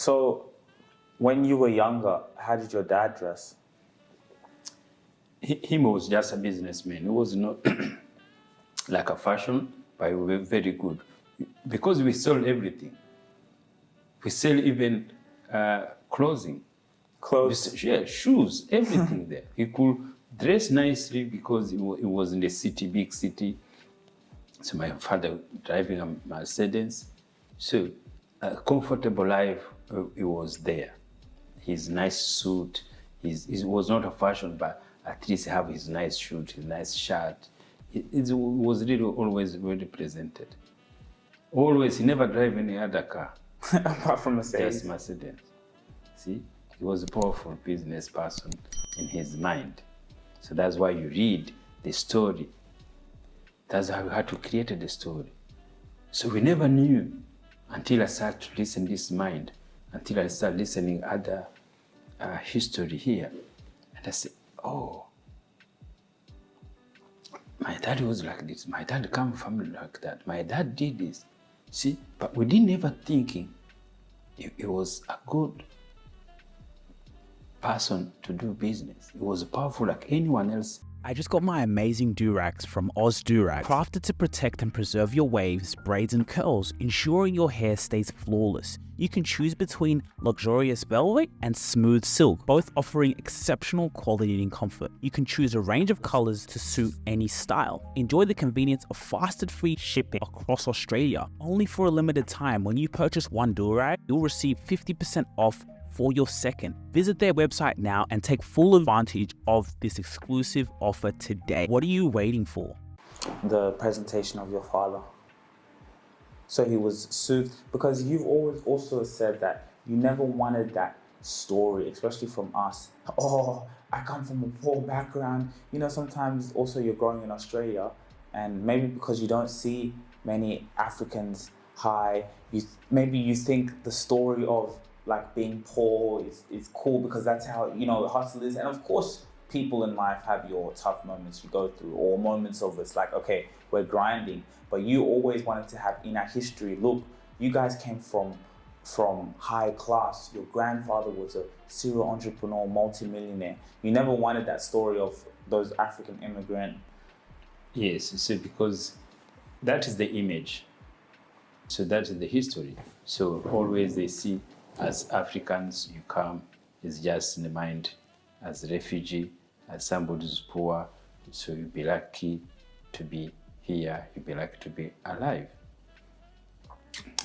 So, when you were younger, how did your dad dress? Him was just a businessman. He was not like a fashion, but he was very good. Because we sold everything. We sell even clothing. Clothes? Yeah, shoes, everything there. He could dress nicely because he was in the city, big city. So my father driving a Mercedes. So a comfortable life, he was there. His nice suit, he was not a fashion, but at least have his nice suit, his nice shirt. It was really always well presented. Always, he never drive any other car. Apart from Mercedes? Just Mercedes. See, he was a powerful business person in his mind. So that's why you read the story. That's how you had to create the story. So we never knew until I started to listen this mind, until I started listening other history here. And I said, oh, my dad was like this. My dad come from family like that. My dad did this. See, but we didn't ever thinking it was a good person to do business. It was powerful like anyone else. I just got my amazing durags from Oz Durags, crafted to protect and preserve your waves, braids and curls, ensuring your hair stays flawless. You can choose between luxurious velvet and smooth silk, both offering exceptional quality and comfort. You can choose a range of colors to suit any style. Enjoy the convenience of fast and free shipping across Australia. Only for a limited time, when you purchase one durag, you'll receive 50% off for your second. Visit their website now and take full advantage of this exclusive offer today. What are you waiting for? The presentation of your father. So he was soothed, because you've always also said that you never wanted that story, especially from us. Oh, I come from a poor background. You know, sometimes also you're growing in Australia, and maybe because you don't see many Africans high, maybe you think the story of like being poor is cool because that's how, you know, hustle is. And of course, people in life have your tough moments you go through, or moments of it's like, okay, we're grinding. But you always wanted to have in our history, look, you guys came from high class. Your grandfather was a serial entrepreneur, multi-millionaire. You never wanted that story of those African immigrant. Yes, so because that is the image. So that is the history. So always they see as Africans, you come, it's just in the mind as a refugee, as somebody who's poor, so you'll be lucky to be here, you'll be lucky to be alive.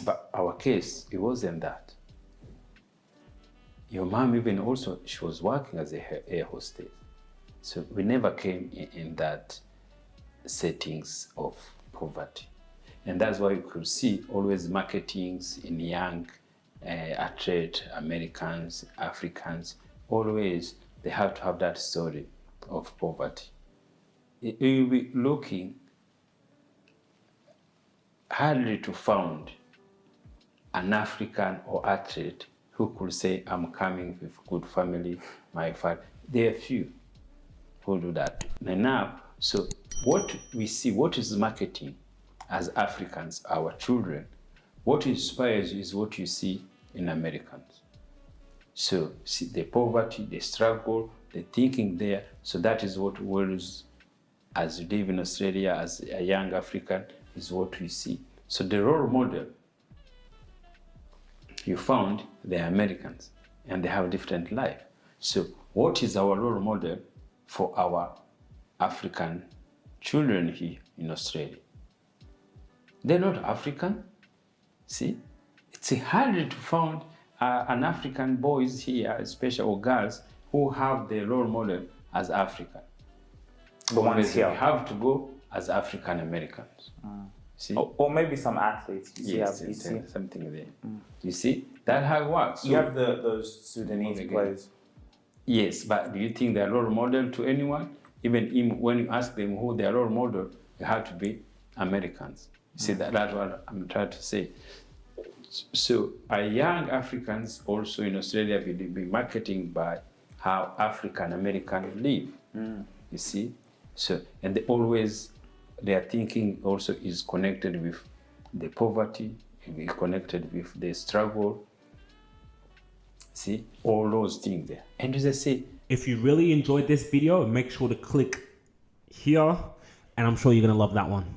But our case, it wasn't that. Your mom even also, she was working as a air hostess. So we never came in that settings of poverty. And that's why you could see always marketings in young athlete, Americans, Africans, always they have to have that story of poverty. You'll be looking hardly to find an African or athlete who could say, I'm coming with good family, my father. There are few who do that. And now, so what we see, what is marketing as Africans, our children, what inspires you is what you see in Americans. So see the poverty, the struggle, the thinking there. So that is what was, as you live in Australia, as a young African, is what we see. So the role model you found, the Americans, and they have a different life. So what is our role model for our African children here in Australia? They're not African. See, it's hard to find an African boys here, especially or girls, who have their role model as African. The ones here have to go as African Americans. See, or maybe some athletes. Yes, you see something there. You see, that's how it works. You have those Sudanese players. Yes, but do you think they're role model to anyone? Even when you ask them who their role model, they have to be Americans. You see, that's what I'm trying to say. So our young Africans also in Australia will be marketing by how African Americans live. You see, so and their thinking also is connected with the poverty, is connected with the struggle. See, all those things there. And they say, If you really enjoyed this video, make sure to click here, and I'm sure you're gonna love that one.